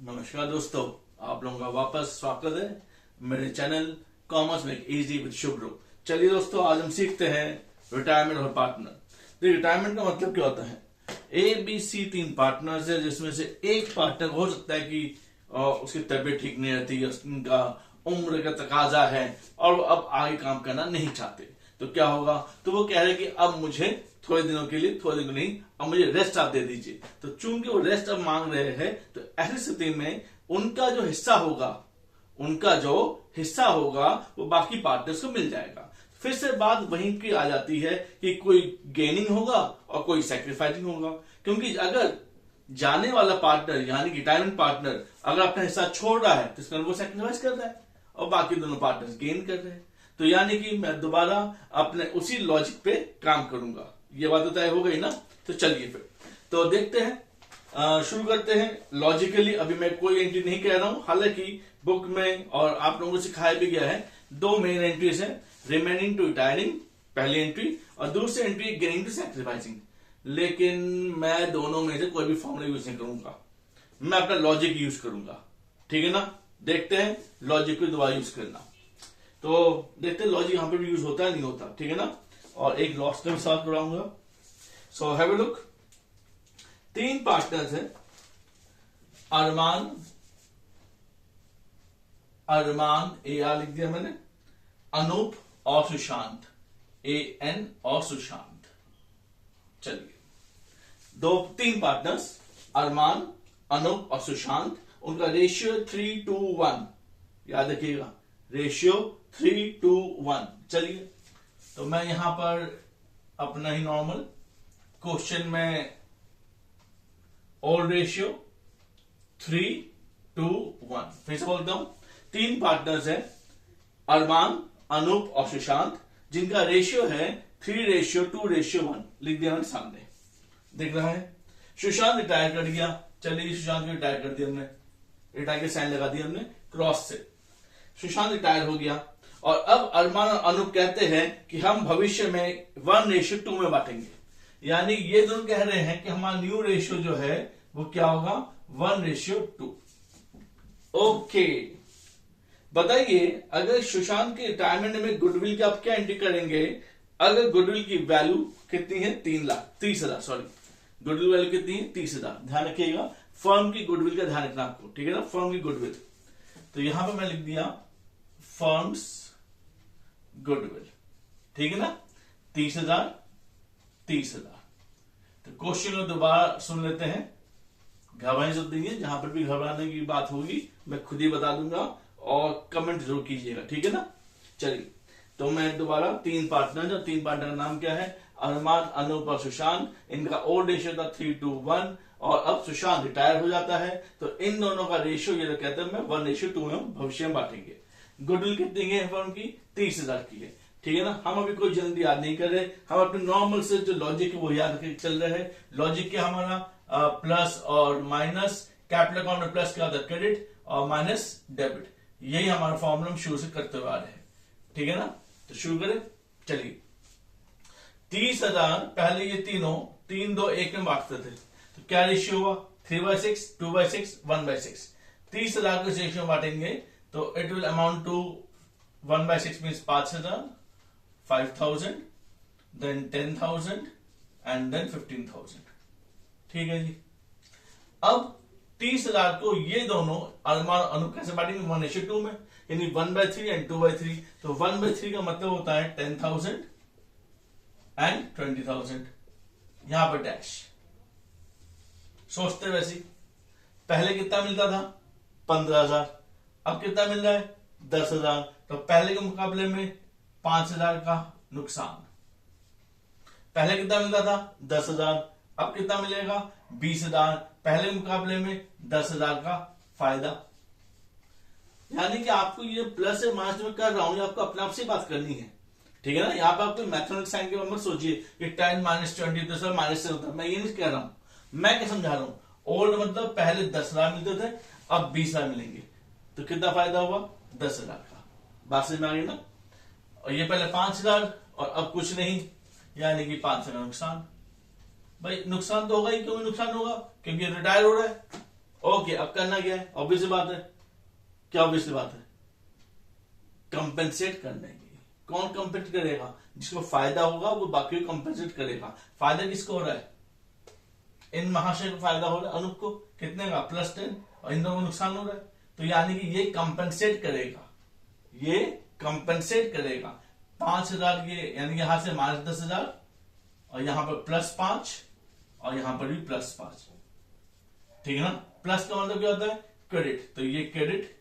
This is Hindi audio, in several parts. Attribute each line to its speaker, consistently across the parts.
Speaker 1: नमस्कार दोस्तों, आप लोगों का वापस स्वागत है मेरे चैनल कॉमर्स में इजी विद शुभ्रो। चलिए दोस्तों, आज हम सीखते हैं रिटायरमेंट और पार्टनर। तो रिटायरमेंट का मतलब क्या होता है? ए बी सी तीन पार्टनर्स है, जिसमें से एक पार्टनर हो सकता है कि उसकी तबीयत ठीक नहीं रहती, उसका उम्र का तकाजा है और वो अब आगे काम करना नहीं चाहते। तो क्या होगा? तो वो कह रहे कि अब मुझे थोड़े दिनों के लिए, थोड़े दिनों नहीं, अब मुझे रेस्ट आप दे दीजिए। तो चूंकि वो रेस्ट अब मांग रहे हैं, तो ऐसी स्थिति में उनका जो हिस्सा होगा वो बाकी पार्टनर्स को मिल जाएगा। फिर से बात वहीं की आ जाती है कि कोई गेनिंग होगा और कोई सैक्रिफाइसिंग होगा। क्योंकि अगर जाने वाला पार्टनर यानी कि रिटायरमेंट पार्टनर अगर अपना हिस्सा छोड़ रहा है तो इसका वो सैक्रिफाइस कर रहा है और बाकी दोनों पार्टनर्स गेन कर रहे हैं। तो यानी कि मैं दोबारा अपने उसी लॉजिक पे काम करूंगा। ये बात तो तय हो गई ना? तो चलिए फिर तो देखते हैं, शुरू करते हैं लॉजिकली। अभी मैं कोई एंट्री नहीं कह रहा हूं, हालांकि बुक में और आप लोगों को सिखाया भी गया है। दो मेन एंट्रीज है, रिमेनिंग टू रिटायरिंग पहली एंट्री और दूसरी एंट्री गेनिंग टू सैक्रिफाइसिंग। लेकिन मैं दोनों में से कोई भी फॉर्मूला यूज नहीं करूंगा, मैं अपना लॉजिक यूज करूंगा। ठीक है ना? देखते हैं लॉजिक को दोबारा यूज करना। तो देखते हैं लॉजिक यहां पर भी यूज होता है नहीं होता। ठीक है ना? और एक लॉस का भी साथ कराऊंगा। So have a look. तीन पार्टनर्स हैं, अरमान ए आर लिख दिया मैंने, अनूप और सुशांत ए एन और सुशांत। चलिए, तीन पार्टनर्स अरमान, अनूप और सुशांत, उनका रेशियो 3:1। याद रखिएगा, रेशियो 3:1। चलिए, तो मैं यहां पर अपना ही नॉर्मल क्वेश्चन में ओल्ड रेशियो 3:1 फिर से बोलता हूं। तीन पार्टनर्स हैं, अरमान, अनूप और सुशांत, जिनका रेशियो है 3:2:1। लिख दिया मैंने सामने, दिख रहा है। सुशांत रिटायर कर गया। चलिए, सुशांत को रिटायर कर दिया हमने, रिटायर के साइन लगा दिया हमने क्रॉस से। सुशांत रिटायर हो गया और अब अरमान और अनूप कहते हैं कि हम भविष्य में 1:2 में बांटेंगे। यानी ये दोनों कह रहे हैं कि हमारा न्यू रेशियो जो है वो क्या होगा? 1:2। ओके, बताइए, अगर सुशांत के रिटायरमेंट में गुडविल की आप क्या एंट्री करेंगे? अगर गुडविल की वैल्यू कितनी है? 30,000। सॉरी, गुडविल वैल्यू कितनी है? 30,000। ध्यान रखिएगा, फर्म की गुडविल का ध्यान रखना आपको। ठीक है ना? फर्म की गुडविल। तो यहां पर मैं लिख दिया फर्म्स गुडविल। ठीक है ना? 30,000। तो क्वेश्चन को दोबारा सुन लेते हैं, घबराने जरूरत नहीं है। जहां पर भी घबराने की बात होगी मैं खुद ही बता दूंगा और कमेंट जरूर कीजिएगा। ठीक है ना? चलिए, तो मैं दोबारा तीन पार्टनर, और तीन पार्टनर का नाम क्या है? अरमान, अनूप और सुशांत। इनका ओल्ड रेशियो था 3:1 और अब सुशांत रिटायर हो जाता है, तो इन दोनों का रेशियो ये कहते हैं मैं 1:2 में भविष्य में बांटेंगे। गुडविल कितनी है फर्म की? 30,000 की है। ठीक है ना? हम अभी कोई जल्दी याद नहीं कर रहे, हम अपने नॉर्मल से जो लॉजिक है वो याद करके चल रहे हैं। लॉजिक क्या हमारा? प्लस और माइनस, कैपिटल अकाउंट में प्लस क्या होता है? क्रेडिट, और माइनस डेबिट। यही हमारा फॉर्मूला हम शुरू से करते हुए आ रहे हैं। ठीक है ना? तो शुरू करें। चलिए, 30,000 पहले ये तीनों 3, 2, 1 में बांटते थे, तो क्या रेशियो हुआ? 3/6, 2/6, 1/6। 30,000 को इस रेशियो में बांटेंगे तो it will amount to 1/6 means 5,000, 5,000, then 10,000 and then 15,000। ठीक है जी। अब 30,000 को ये दोनों अरमान अनूप कैसे बांटेंगे? 1:2 में, यानी 1/3 एंड 2/3। तो 1/3 का मतलब होता है 10,000 एंड 20,000। यहां पर डैश। सोचते वैसे, पहले कितना मिलता था? 15,000। अब कितना मिल रहा है? 10,000। तो पहले के मुकाबले में 5,000 का नुकसान। पहले कितना मिलता था? 10,000। अब कितना मिलेगा? 20,000। पहले के मुकाबले में 10,000 का फायदा। यानी कि आपको ये प्लस से माइनस में कर रहा हूं, आपको अपने आप से बात करनी है। ठीक है ना? यहां पर आपको मैथमेटिक्स साइन के बारे में सोचिए कि 10 - 20 तो सर माइनस से होता है। मैं ये नहीं कह रहा हूं, मैं क्या समझा रहा हूं? ओल्ड मतलब पहले 10,000 मिलते थे, अब 20,000 मिलेंगे, तो कितना फायदा हुआ? 10,000 का। बात समझ में आ गई ना? और ये पहले 5,000 और अब कुछ नहीं, यानी कि 5,000 का नुकसान। भाई नुकसान तो होगा ही। क्यों नुकसान होगा? क्योंकि रिटायर हो रहा है। ओके, अब करना क्या है? ऑब्वियस बात है, क्या ऑब्वियस बात है? कंपेंसेट करने की। कौन कंपेंसेट करेगा? जिसको फायदा होगा वो बाकी को कंपेंसेट करेगा। फायदा किसको हो रहा है? इन महाशय को फायदा हो रहा है, अनूप को। कितने का? +10। और इन दोनों को नुकसान हो रहा है, तो यानी कि ये कंपेंसेट करेगा, ये कंपेंसेट करेगा। 5,000 ये, यानी कि यहां से -10,000 और यहां पर +5 और यहां पर भी +5। ठीक है ना? प्लस का मतलब क्या होता है? क्रेडिट। तो ये क्रेडिट,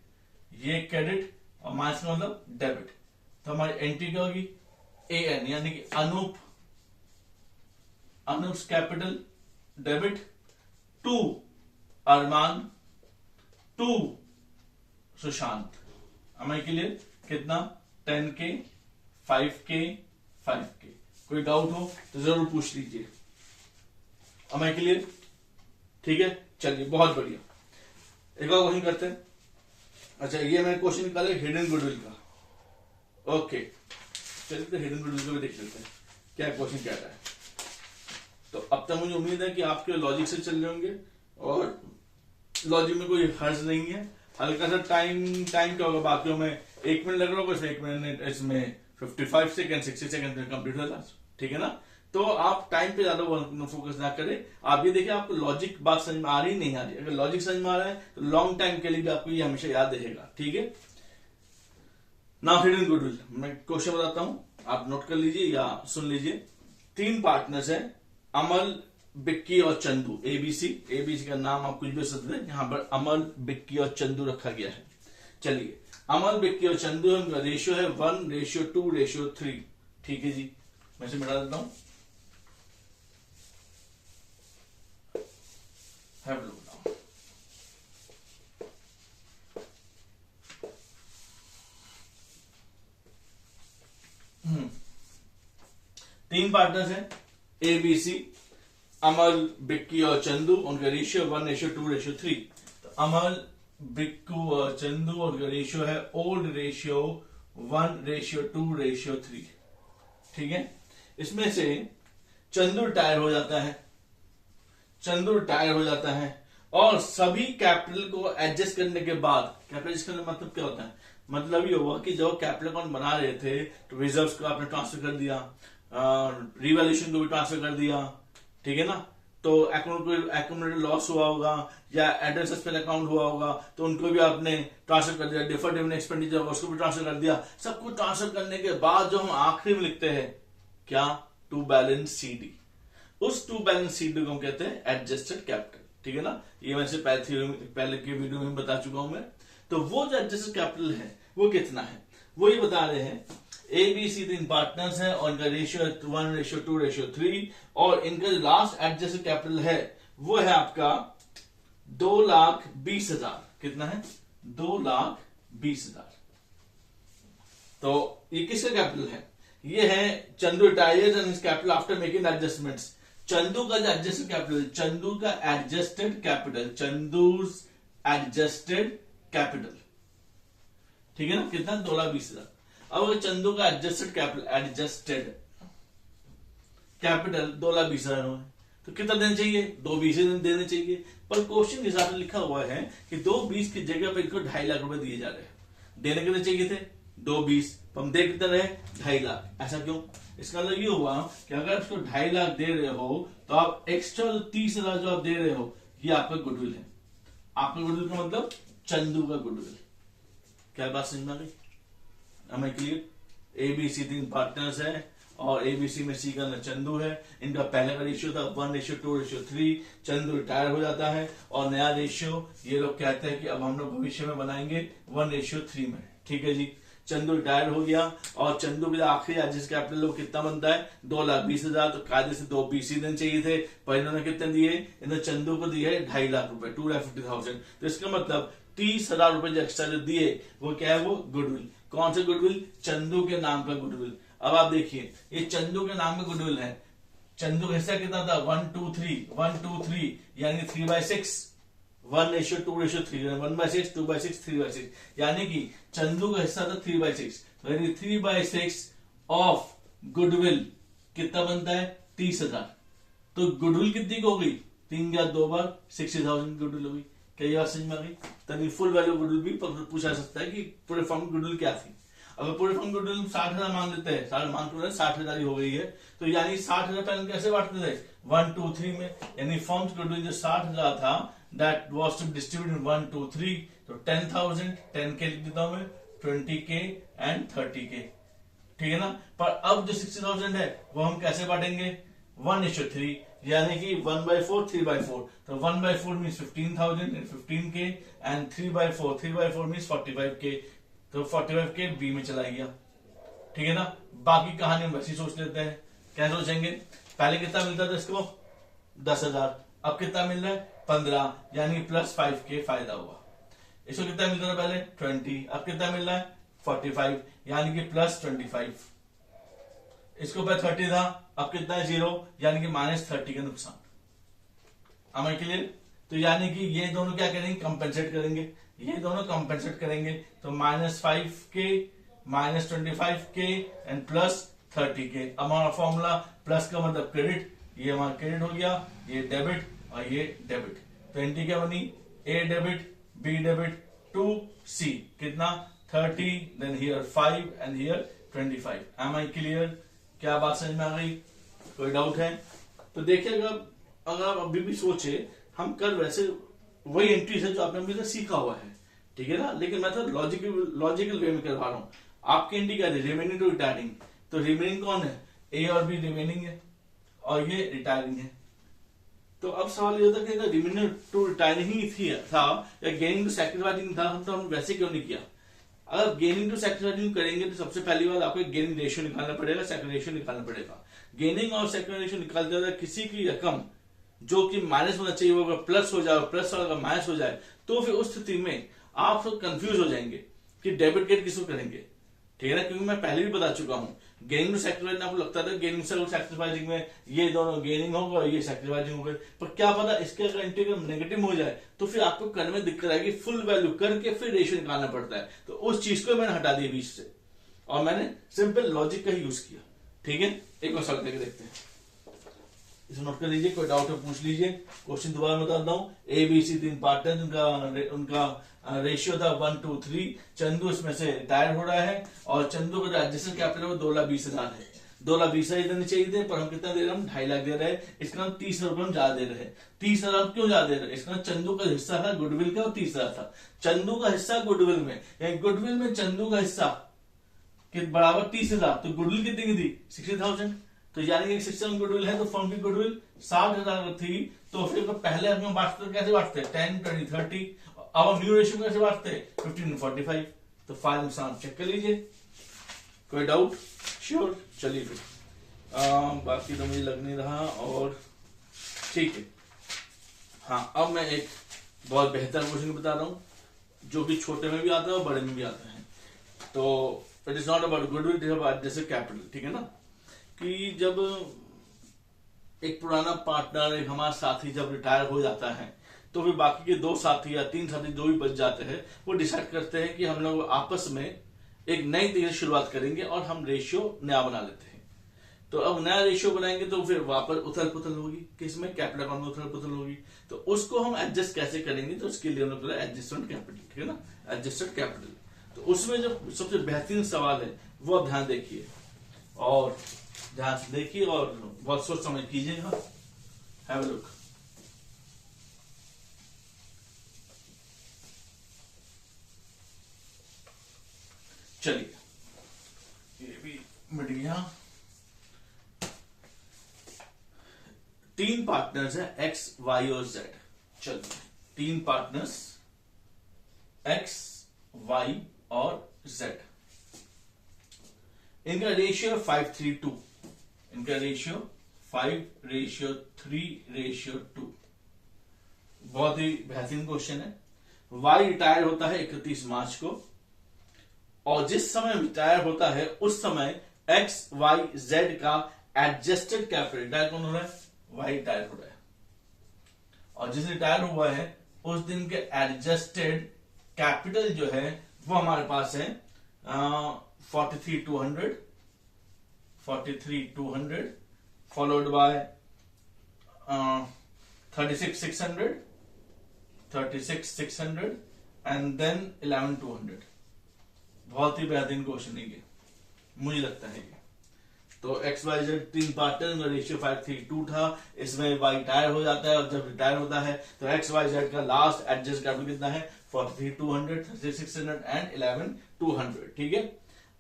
Speaker 1: ये क्रेडिट, और माइनस का मतलब डेबिट। तो हमारी एंट्री क्या होगी? AN, यानी कि Anoop, Anoop's capital debit to Arman to Sushant. हमें के लिए कितना? 10K, 5K, 5K। कोई डाउट हो तो जरूर पूछ लीजिए। हमें के लिए ठीक है। चलिए, बहुत बढ़िया। एक और क्वेश्चन करते हैं। अच्छा, ये मैंने क्वेश्चन निकाला हिडन गुडविल का। ओके, चलिए तो हिडन गुडविल को भी देख लेते हैं क्या क्वेश्चन कह रहा है। तो अब तक मुझे उम्मीद है कि आपके लॉजिक से चल रहे होंगे और लॉजिक में कोई हर्ज नहीं है। हल्का सा टाइम क्या होगा, बाकियों में 1 मिनट लग रहा होगा, 1 मिनट इसमें 55 सेकेंड 60 सेकेंड कंप्लीट हो जाए। ठीक है ना? तो आप टाइम पे ज्यादा फोकस ना करें। आप ये देखिए आपको लॉजिक बात समझ में आ रही नहीं आ रही। अगर लॉजिक समझ में आ रहा है तो लॉन्ग टाइम के लिए भी आपको ये हमेशा याद रहेगा। ठीक है ना? हिडन गुडविल, मैं क्वेश्चन बताता हूं, आप नोट कर लीजिए या सुन लीजिए। 3 पार्टनर्स हैं, अमल, बिक्की और चंदू। एबीसी का नाम आप कुछ भी सकते हैं। यहां पर अमल, बिक्की और चंदू रखा गया है। चलिए, अमल, बिक्की और चंदू, उनका रेशियो है 1:2:3। ठीक है जी, मैं इसे मिटा देता हूं। Have a look now. तीन पार्टनर्स हैं, ABC, अमल, बिक्की और चंदू। उनका रेशियो 1:2:3। तो अमल, बिक्कू और चंदू, उनका रेशियो है ओल्ड रेशियो 1:2:3। ठीक है? इसमें से चंदू रिटायर हो जाता है, और सभी कैपिटल को एडजस्ट करने के बाद, कैपिटल एडजस्ट करने का मतलब क्या होता है? मतलब ये हुआ कि जब कैपिटल अकाउंट बना रहे थे तो रिजर्व्स को आपने ट्रांसफर कर दिया, रिवैल्यूएशन को भी ट्रांसफर कर दिया। ठीक है ना? तो अकाउंट को एक्यूमुलेटेड लॉस हुआ होगा या एडेड सस्पेंड अकाउंट हुआ होगा, तो उनको भी आपने ट्रांसफर कर दिया। डिफर्ड रेवेन्यू एक्सपेंडिचर उसको भी ट्रांसफर कर दिया। सब कुछ ट्रांसफर करने के बाद जो हम आखिरी में लिखते हैं क्या? To balance CD। उस टू बैलेंस CD को हम कहते हैं एडजस्टेड कैपिटल। ठीक है ना? ये वैसे पहले के वीडियो में बता चुका हूं मैं। तो वो जो एडजस्टेड कैपिटल है वो कितना है, वो ये बता रहे हैं। ABC 3 पार्टनर्स हैं और इनका रेशियो 1:2:3, और इनका जो लास्ट एडजस्टेड कैपिटल है वो है आपका 2,20,000। कितना है? 2,20,000। तो ये किसका कैपिटल है? ये है Chandu retires and his capital after making adjustments. Chandu का जो adjusted capital, Chandu's adjusted capital. ठीक है ना? कितना? 2,20,000। अब अगर चंदू का एडजस्टेड कैपिटल 2,20,000 हो तो कितना देना चाहिए? 2,20 देने चाहिए। पर क्वेश्चन के हिसाब से लिखा हुआ है कि 2,20 की जगह पर इनको 2.5 लाख रुपए दिए जा रहे हैं। देने कितने चाहिए थे? 2,20। हम दे कितने रहे? 2.5 लाख। ऐसा क्यों? इसका मतलब ये हुआ कि अगर उसको 2.5 लाख दे रहे हो तो आप एक्स्ट्रा 30,000 जो आप दे रहे हो ये आपका गुडविल है। आपका गुडविल का मतलब चंदू का गुडविल। क्या बात समझ में आ गई? हमें क्लियर? ABC 3 पार्टनर्स है और ABC में C का चंदू है। इनका पहले का रेशियो था 1:2:3। चंदू रिटायर हो जाता है और नया रेशियो ये लोग कहते हैं कि अब हम लोग भविष्य में बनाएंगे 1:3 में। ठीक है जी? चंदू रिटायर हो गया और चंदू का आखिरी एडजस्ट कैपिटल कितना बनता है? 2,20,000। तो कायदे से 2,20 देने चाहिए थे, पर इन्होंने कितने दिए? इन्होंने चंदू को दिए 2.5 लाख रुपए, 2,50,000। तो इसका मतलब 30,000 रुपए जो एक्स्ट्रा जो दिए वो क्या है? वो गुडविल। कौन सा गुडविल? चंदू के नाम का गुडविल। अब आप देखिए, ये चंदू के नाम का गुडविल है। चंदू का हिस्सा कितना था? 1:3 यानी 3/6। 1:2:3, 1/6, 2/6, 3/6, यानी कि चंदू का हिस्सा था 3/6। 3/6 ऑफ गुडविल कितना बनता है? 30,000। तो गुडविल कितनी हो गई? 3 या 2 बार 60,000 गुडविल हो गई। कई बार समझ में आ गई। तभी फुल वैल्यू गुडविल भी पूछा जा सकता है कि पूरे फर्म की गुडविल क्या थी। अगर पूरे फर्म गुडविल 60,000 मान लेते हैं, सारे मान तो 60,000 ही हो गई है, तो यानी 60,000 पहले कैसे बांटते थे 1 2 3 में, यानी फर्म्स गुडविल जो 60,000 था दैट वाज टू डिस्ट्रीब्यूट 1 2 3, तो 10,000 10 के लिख देता हूं मैं, 20K एंड 30K, ठीक है ना। पर अब जो 60,000 है वो हम कैसे बांटेंगे 1:3, यानी कि 1/4 3/4, तो 1/4 means 15,000 and 15K and 3/4 means 45K, तो 45K बी में चला गया, ठीक है ना। बाकी कहानी हम वैसे सोच लेते हैं। क्या सोचेंगे, पहले कितना मिलता था इसको 10,000, अब कितना मिल रहा है 15, यानी +5K फायदा हुआ। इसको कितना मिलता था पहले 20, अब कितना मिल रहा है 45, यानी कि +25। इसको पहले 30 था, अब कितना है 0, यानी कि -30 का नुकसान। am I clear? तो यानी कि ये दोनों क्या करेंगे कंपेंसेट करेंगे, ये दोनों कंपेंसेट करेंगे, तो -5K -25K एंड +30K। अब हमारा फॉर्मूला प्लस का मतलब क्रेडिट, ये हमारा क्रेडिट हो गया, ये डेबिट और ये डेबिट, तो एंट्री क्या बनी A debit B debit to C, कितना 30, then here 5 and here 25। am I clear? क्या बात समझ में आ गई, कोई डाउट है? तो देखिए अगर आप अभी भी सोचे, हम कल वैसे वही एंट्रीज है जो आपने अभी तक सीखा हुआ है, ठीक है ना, लेकिन मैं तो लॉजिकल वे में करवा रहा हूं। आपकी एंट्री क्या है रिमेनिंग टू रिटायरिंग, तो रिमेनिंग कौन है A और B रिमेनिंग है और ये रिटायरिंग है। तो अब सवाल ये होता है कि अगर रिमेनिंग टू रिटायरिंग ही था या गेनिंग टू सैक्रिफाइसिंग था, हम तो हम वैसे क्यों नहीं किया। अगर गेनिंग टू सैक्रिफाइसिंग करेंगे तो सबसे पहली बात आपको गेनिंग रेशियो निकालना पड़ेगा, सैक्रिफाइस रेशियो निकालना पड़ेगा। गेनिंग और सैक्रिफाइस रेशियो निकालते हुए किसी की रकम जो कि माइनस होना चाहिए वो अगर प्लस हो जाए, प्लस वाला अगर माइनस हो जाए, तो फिर उस स्थिति में आप सब कंफ्यूज हो जाएंगे कि डेबिट क्रेडिट किसको करेंगे, ठीक है ना। क्योंकि मैं पहले भी बता चुका हूं, गेनिंग टू सैक्रिफाइस आपको लगता था गेनिंग से सैक्रिफाइसिंग में ये दोनों गेनिंग होगा ये सैक्रिफाइसिंग होगा, पर क्या पता इसके अगर इंटीग्रल नेगेटिव हो जाए तो फिर आपको करने में दिक्कत आएगी, फुल वैल्यू करके फिर रेशियो निकालना पड़ता है। तो उस चीज को मैंने हटा दिया बीच से और मैंने सिंपल लॉजिक का ही यूज किया, ठीक है। एक और सवाल देखते हैं, इसे नोट कर लीजिए, कोई डाउट है पूछ लीजिए। क्वेश्चन दोबारा बताता हूँ, ए बी सी 3 पार्टनर, उनका रेशियो था 1 2 3। चंदू इसमें से रिटायर हो रहा है और चंदू का जो एडजस्टेड कैपिटल वो 2,20,000 है। 2,20,000 देने चाहिए थे, पर हम कितना दे रहे हैं, हम 2.5 लाख दे रहे हैं। इसका 30,000 रुपए हम ज्यादा दे रहे हैं। 30,000 क्यों ज्यादा दे रहे हैं, इसका चंदू का हिस्सा था गुडविल का, 30,000 था चंदू का हिस्सा गुडविल में, गुडविल में चंदू का हिस्सा कि बराबर 30,000, तो गुडविल कितनी की थी 60,000, तो यानी कि 60,000 गुडविल है तो फर्म की गुडविल 60,000 थी। तो फिर तो पहले हम बांटते कैसे बांटते 10 20 30, अब हम न्यू रेशियो कैसे बांटते 15 45। तो फाइल नुकसान चेक कर लीजिए, कोई डाउट? श्योर, चलिए फिर बाकी तो मुझे लग नहीं रहा और ठीक है। हाँ, अब मैं एक बहुत बेहतर क्वेश्चन बता रहा हूं जो कि छोटे में भी आता है और बड़े में भी आता है। तो it is not about goodwill, it is about जैसे कैपिटल, ठीक है ना। कि जब एक पुराना पार्टनर, एक हमारा साथी जब रिटायर हो जाता है तो फिर बाकी के 2 साथी या 3 साथी जो भी बच जाते हैं वो डिसाइड करते हैं कि हम लोग आपस में एक नई तरीके से शुरुआत करेंगे और हम रेशियो नया बना लेते हैं। तो अब नया रेशियो बनाएंगे तो फिर वापस उथल पुथल होगी, किसमें कैपिटल अकाउंट में उथल पुथल होगी। तो उसको हम एडजस्ट कैसे करेंगे, तो उसके लिए हम लोग एडजस्टमेंट कैपिटल, ठीक है ना, एडजस्टेड कैपिटल। तो उसमें जो सबसे बेहतरीन सवाल है वो आप ध्यान देखिए और ध्यान से देखिए और बहुत सोच समझ कीजिएगा। Have a look. चलिए, ये भी मिट गया। 3 पार्टनर्स है X, Y और Z। चलिए, 3 पार्टनर्स X, Y और Z, इनका रेशियो 5:3:2, इनका रेशियो 5:3:2। बहुत ही बेहतरीन क्वेश्चन है। Y रिटायर होता है 31 मार्च को और जिस समय रिटायर होता है उस समय X, Y, Z का एडजस्टेड कैपिटल, रिटायर कौन हो रहा है, Y रिटायर हो रहा है, और जिस रिटायर हुआ है उस दिन के एडजस्टेड कैपिटल जो है वो हमारे पास है 43,200 फॉलोड बाय 36,600 36,600 एंड देन 11,200। बहुत ही बेहतरीन क्वेश्चन है ये, मुझे लगता है ये। तो XYZ 3 पार्टनर, रेशियो 5:3:2 था। इसमें Y रिटायर हो जाता है, और जब रिटायर होता है तो XYZ का लास्ट एडजस्ट कैपिटल कितना है? 43,200, 36,600 एंड 11,200। ठीक है।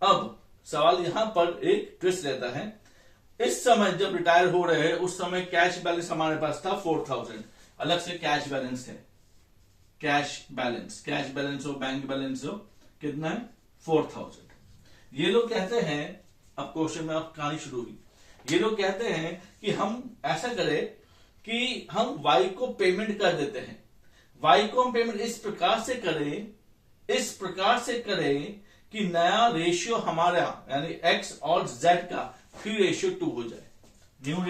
Speaker 1: अब सवाल यहां पर एक ट्विस्ट रहता है। इस समय जब रिटायर हो रहे हैं उस समय कैश बैलेंस हमारे पास था 4,000, अलग से कैश बैलेंस है। कैश बैलेंस हो, बैंक बैलेंस हो, कितना है? 4,000। ये लोग कहते हैं, अब क्वेश्चन में अब कहानी शुरू हुई। ये लोग कहते हैं कि हम ऐसा करें कि हम वाई को पेमेंट कर देते हैं। वाई को हम पेमेंट इस प्रकार से करें कि नया रेशियो हमारा यानी एक्स और जेड का 3:2 हो जाए। न्यू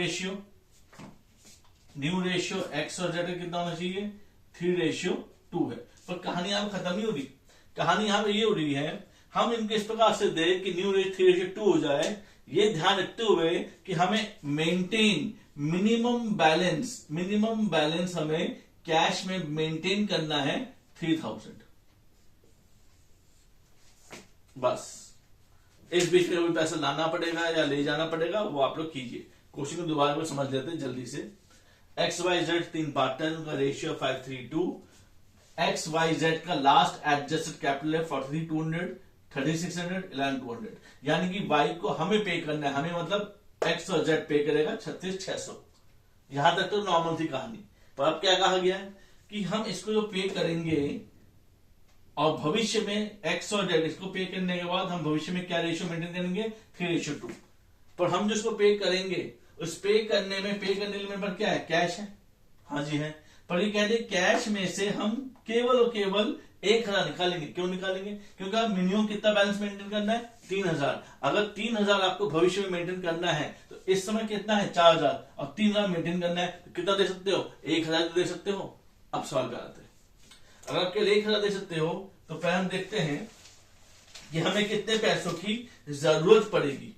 Speaker 1: रेशियो एक्स और जेड का कितना होना चाहिए? 3:2 है। पर कहानी यहां खत्म नहीं हो रही। कहानी यहां पे ये हो रही है, हम इनको इस प्रकार से दे कि न्यू रेशियो 3:2 हो जाए, ये ध्यान रखते हुए कि हमें मेंटेन मिनिमम बैलेंस हमें कैश में मेंटेन करना है 3,000। बस इस बीच में कोई पैसा लाना पड़ेगा या ले जाना पड़ेगा, वो आप लोग कीजिए। क्वेश्चन को दोबारा पर समझ लेते हैं जल्दी से। XYZ 3 पार्टनर का रेशियो 5:3:2। XYZ का लास्ट एडजस्टेड कैपिटल है 43,200, 36,600, 11,200। यानी कि Y को हमें पे करना है, हमें मतलब X और Z पे करेगा 36,600। यहां तक तो नॉर्मल थी कहानी। पर अब क्या कहा गया है कि हम इसको जो पे करेंगे और भविष्य में X और Z इसको पे करने के बाद हम भविष्य में क्या रेशियो मेंटेन करेंगे? 3:2। पर हम जिसको पे करेंगे उस पे करने में मेरे पर क्या है? कैश है। हाँ जी है। पर ये कहते कैश में से हम केवल और केवल 1,000 निकालेंगे। क्यों निकालेंगे? क्योंकि आप मिनिमम कितना बैलेंस मेंटेन करना है? 3,000। अगर 3,000 आपको भविष्य में मेंटेन करना है तो इस समय कितना है? 4,000, और 3,000 मेंटेन करना है तो कितना दे सकते हो? 1,000 दे सकते हो। अब सवाल पे आते हैं, अगर आप केवल 1,000 दे सकते हो तो पहले हम देखते हैं कि हमें कितने पैसों की जरूरत पड़ेगी।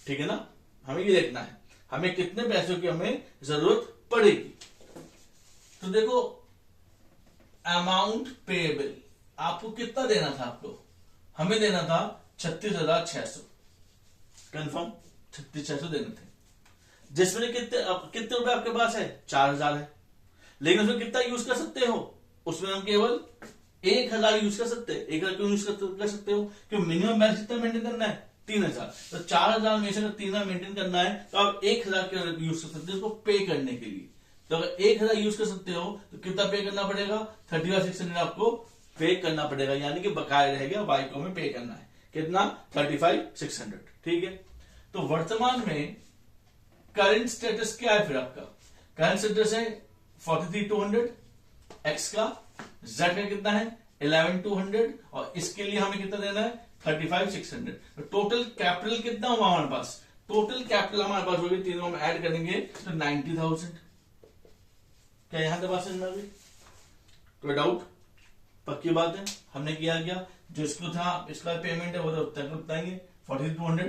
Speaker 1: ठीक है ना, हमें ये देखना है हमें कितने पैसों की हमें जरूरत पड़ेगी। तो देखो, अमाउंट पेएबल आपको कितना देना था? हमें देना था 36,600। कंफर्म 36,600 देने थे, जिसमें कितने रुपए आपके पास है? 4,000 है। लेकिन उसमें कितना यूज कर सकते हो? उसमें हम केवल 1,000 यूज कर सकते हैं। 1,000 क्यों यूज कर सकते हो? क्यों? मिनिमम बैलेंस कितना मेंटेन करना है? 3,000। तो 4,000 में से अगर 3,000 मेंटेन करना है तो आप 1,000 के यूज कर सकते हो उसको पे करने के लिए। तो अगर 1,000 यूज कर सकते हो तो कितना पे करना पड़ेगा? 35,600 आपको पे करना पड़ेगा, यानी कि बकाया रहेगा। वाई को हमें पे करना है कितना? 35,600। ठीक है। तो वर्तमान में करंट स्टेटस क्या है? फिर आपका करंट स्टेटस है 43,200, एक्स का, जेड का कितना है? 11,200, और इसके लिए हमें कितना देना है? 35,600। तो टोटल कैपिटल कितना हुआ हमारे पास? टोटल कैपिटल हमारे पास होगी, तीनों में ऐड करेंगे तो 90,000। क्या यहां तक बात समझ में आ गई? कोई डाउट? पक्की बात है। हमने किया क्या? जो इसको था इसका पेमेंट है वो तो बताएंगे। 43,200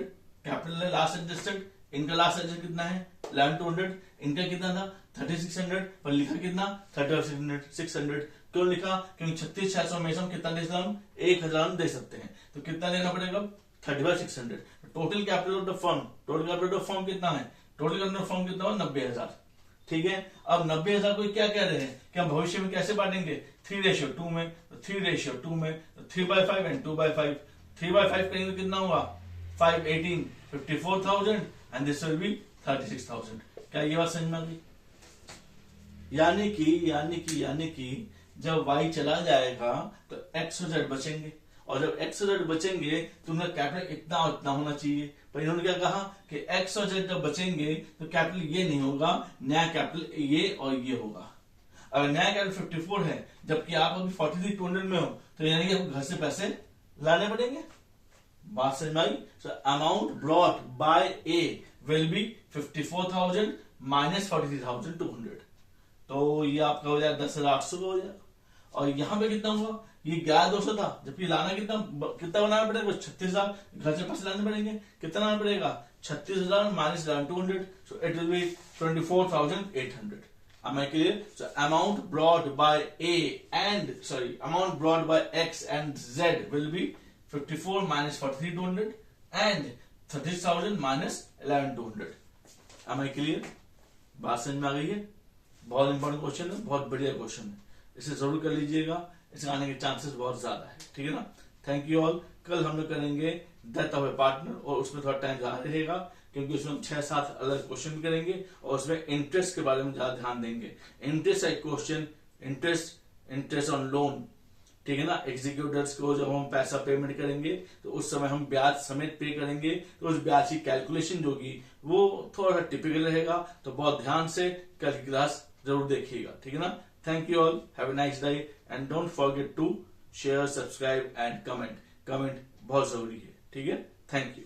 Speaker 1: कैपिटल है, लास्ट एडजस्टेड। इनका लास्ट एडजस्ट कितना है? 11,200। इनका कितना था? 36,600। पर लिखा कितना? 35,600। क्यों लिखा? क्योंकि 36,600 में से हम कितना दे सकते हैं? 1,000 दे सकते हैं। तो कितना देना पड़ेगा? 35,600। Total capital of the firm कितना है? टोटल कैपिटल ऑफ फर्म कितना हो? 90,000। ठीक है। अब 90,000 को क्या कह रहे हैं कि हम भविष्य में कैसे बांटेंगे? 3:2 में। तो 3:2 में 3/5 एंड 2/5। 3/5 करेंगे तो कितना हुआ? 5, 18, 54,000 एंड दिस विल बी 36,000। क्या ये बात समझ में आ गई? यानी कि जब y चला जाएगा तो x और z बचेंगे, और जब x और z बचेंगे तो उनका कैपिटल इतना और इतना होना चाहिए। पर इन्होंने क्या कहा कि x और z जब बचेंगे तो कैपिटल ये नहीं होगा, नया कैपिटल ये और ये होगा। अगर नया कैपिटल 54 है जबकि आप अभी 43,200 में हो तो यानी कि आपको घर से पैसे लाने पड़ेंगे। बात समझ में आई? So amount brought by A will be 54,000 minus 43,200। तो ये आपका हो जाएगा 10,800 का हो जाएगा। और यहां पे कितना हुआ? ये 11,200 था, जबकि लाना कितना बनाना पड़ेगा? 36,000। घर से पैसे लाने पड़ेंगे। कितना लाना पड़ेगा? 36,000 minus 11,200। So it will be 24,800। Am I clear? So amount brought by amount brought by X and Z will be 54 minus 43,200 and 30,000 minus 11,200. Am I clear? बात समझ में आ गई है? बहुत इंपॉर्टेंट क्वेश्चन है, बहुत बढ़िया क्वेश्चन है, इसे जरूर कर लीजिएगा, इसके आने के चांसेस बहुत ज्यादा है। ठीक है ना? Thank you all. कल हम लोग करेंगे डेथ ऑफ ए पार्टनर और उसमें थोड़ा टाइम ज्यादा रहेगा क्योंकि उसमें हम 6-7 अलग क्वेश्चन भी करेंगे और उसमें इंटरेस्ट के बारे में ज्यादा ध्यान देंगे। इंटरेस्ट एक क्वेश्चन, इंटरेस्ट ऑन लोन, ठीक है ना। एग्जीक्यूटर्स को जब हम पैसा पेमेंट करेंगे तो उस समय हम ब्याज समेत पे करेंगे, तो उस ब्याज की कैलकुलेशन जो होगी वो थोड़ा सा टिपिकल रहेगा, तो बहुत ध्यान से कल की क्लास जरूर देखिएगा। ठीक है ना? Thank you all, have a nice day and don't forget to share, subscribe and comment बहुत जरूरी है। ठीक है? Thank you.